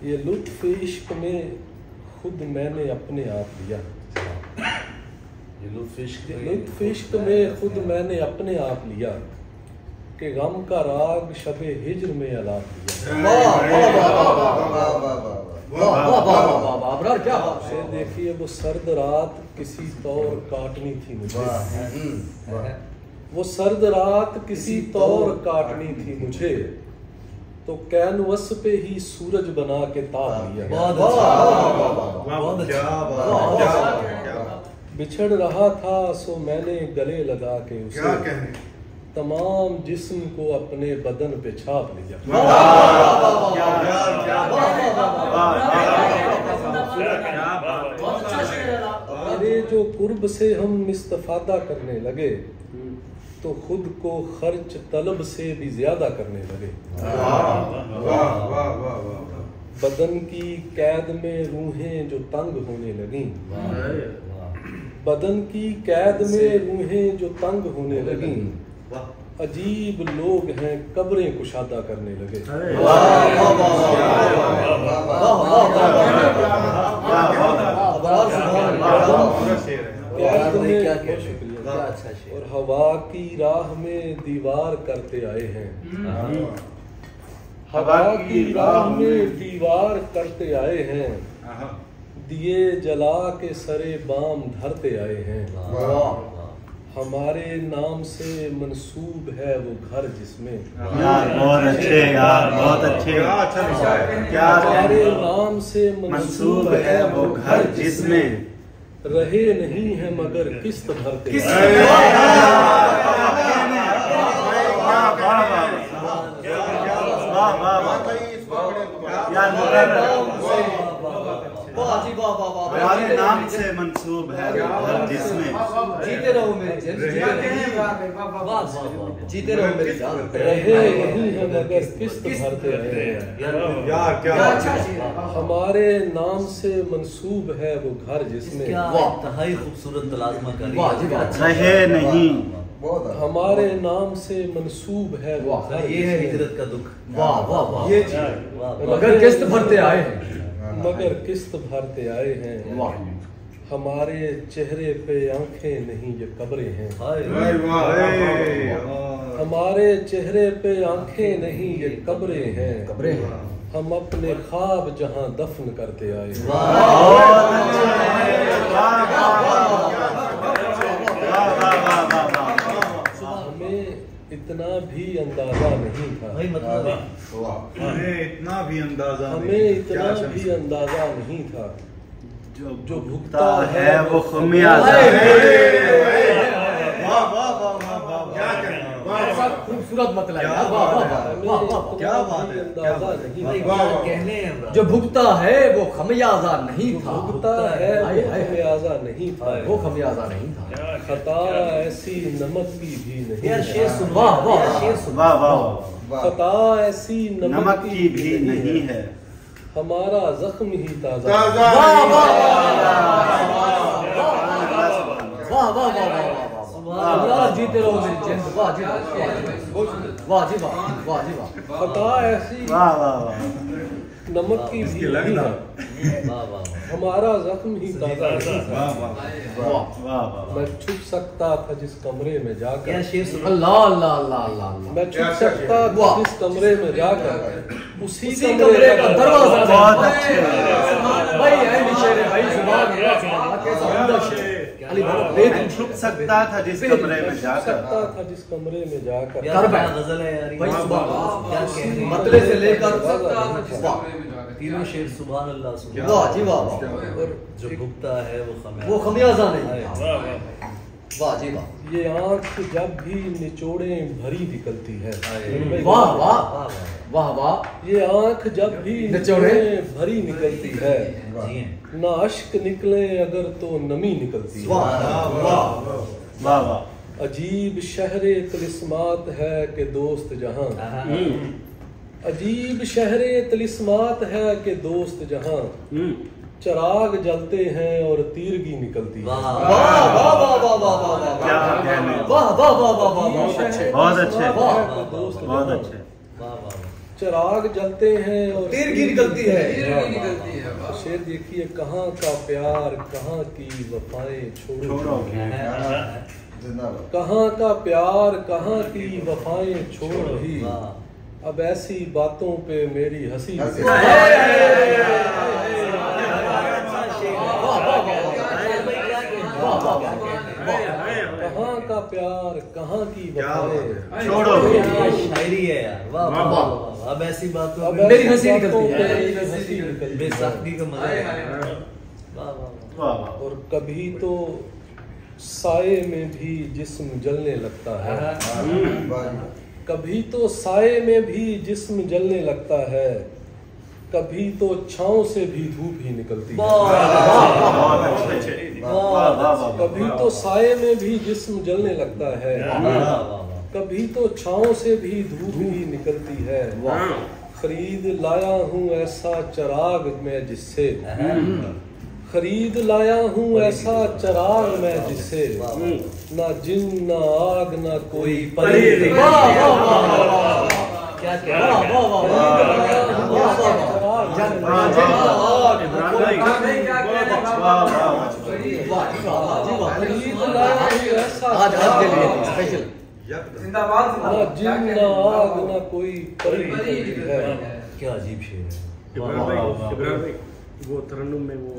ये लुत्फ इश्क में खुद मैंने अपने आप लिया। ये लुत्फ इश्क में खुद मैंने अपने आप लिया कि गम का राग शबे हिज्र में अलाप लिया। से देखिए वो सर्द रात किसी तौर काटनी थी मुझे, वो सर्द रात किसी तौर काटनी थी मुझे, तो कैनवस पे ही सूरज बना के ताप लिया। बिछड़ रहा था सो मैंने गले लगा के उसे तमाम जिस्म को अपने बदन पे छाप लिया। अरे जो कुर्ब से हम इस्तिफादा करने लगे तो खुद को खर्च तलब से भी ज्यादा करने लगे। बदन की कैद में रूहें जो तंग होने लगी, बदन की कैद में रूहें जो तंग होने लगी, अजीब लोग हैं कब्रें कुशादा करने लगे। और हवा की राह में दीवार करते आए हैं, हवा की राह में दीवार करते आए हैं, दिए जला के सरे बाम धरते आए हैं। हमारे नाम से मंसूब है वो घर जिसमें, यार बहुत अच्छे, यार बहुत अच्छे, हमारे नाम से मंसूब है वो घर जिसमें रहे नहीं है मगर किस्त भरते। हमारे नाम से मंसूब है जिसमें जीते रहो मेरे जीते रहो मेरे जान, रहे नहीं है मगर किस्त भरते रहे। यार क्या हमारे नाम से मंसूब है वो घर जिसमें खूबसूरत तलाज़मा रहे नहीं, हमारे नाम से मंसूब है वो घर, ये है हिजरत का दुख। वाह वाह वाह, ये मगर किस्त भरते आए हैं, मगर किस्त भरते आए हैं। हमारे चेहरे पे आंखें नहीं ये कब्रें हैं, हमारे चेहरे पे आंखें नहीं ये कब्रें हैं, हम अपने ख्वाब जहां दफन करते आए हैं। हमें इतना भी अंदाजा नहीं था, हमें इतना भी अंदाजा नहीं था जो भुगता है वो खमियाजा खूबसूरत मतलब क्या बात है, जो भुगता है वो खमियाजा नहीं था, भुगता है वो खमियाजा नहीं था, वो खमियाजा नहीं था। खता ऐसी नमक की भी नहीं यार है, शेर सुन, वाह वाह वाह वाह, खता ऐसी नमक की भी नहीं है, हमारा जख्म ही ताजा। वाह वाह वाह वाह, जीते रहो मेरी जिंद, वाह जी वाह, वाह जी वाह, वाह जी वाह, खता ऐसी वाह वाह वाह, नमक की भी नहीं है, हमारा जख्म ही ताजा नहीं था। मैं छुप सकता था जिस कमरे में जाकर, शेर सुन, अल्लाह अल्लाह अल्लाह अल्लाह, मैं छुप सकता था जिस कमरे में जाकर, उसी कमरे का दरवाजा। बहुत अच्छे भाई है शेर है भाई, सुभान अल्लाह, कैसा उम्दा शेर। मैं छुप सकता था जिस कमरे में जाकर, जिस कमरे में जाकर, गजल है यार भाई सुभान क्या कहने, मतले से लेकर तीनों शेर सुभान अल्लाह, वाह जी वाह, और जो भुगता है वो खमियाजा नहीं, वाह जी वाह। ये आँख जब भी निचोड़े भरी निकलती है, वाह वाह वाह वाह, ये आँख जब भी निचोड़े भरी निकलती है, ना अश्क निकले अगर तो नमी निकलती है। वाह वाह वाह वाह, अजीब शहरे तिलिस्मात है कि दोस्त जहां, अजीब शहरे तिलिस्मात है कि दोस्त जहां, चराग जलते हैं और तीरगी निकलती है। वाह वाह वाह वाह वाह वाह, क्या कहने, वाह वाह वाह वाह, बहुत अच्छे, दोस्त बहुत अच्छे। वाह वाह। चिराग जलते हैं और तीर की निकलती है। शेर देखिए, कहाँ का प्यार कहाँ की वफाएं छोड़ो, कहाँ का प्यार कहाँ की वफाएं छोड़ भी, अब ऐसी बातों पे मेरी हंसी कहाँ का प्यार कहाँ की वफाएं छोड़ो। शायरी है यार, वाह वाह वाह। अब ऐसी बातों अब में मेरी हंसी ऐसी निकलती बातों है। पे मेरी हंसी निकलती है। बेसाखी का मजा है। वाह वाह वाह। और कभी तो साए में भी जिस्म जलने लगता है, कभी तो साए में भी जिस्म जलने लगता है, कभी तो छांव से भी धूप ही निकलती है। कभी तो साए में भी जिस्म जलने लगता है, कभी तो छांव से भी धूप ही निकलती है। खरीद लाया हूँ ऐसा चिराग मैं जिससे, खरीद लाया हूँ ऐसा चिराग मैं जिससे, ना जिन ना आग ना कोई परी। क्या क्या आज के लिए स्पेशल ना जिन ना आग ना कोई परी निकलती है। क्या अजीब शेर है। इब्राहिम भाई वो तरन्नुम में वो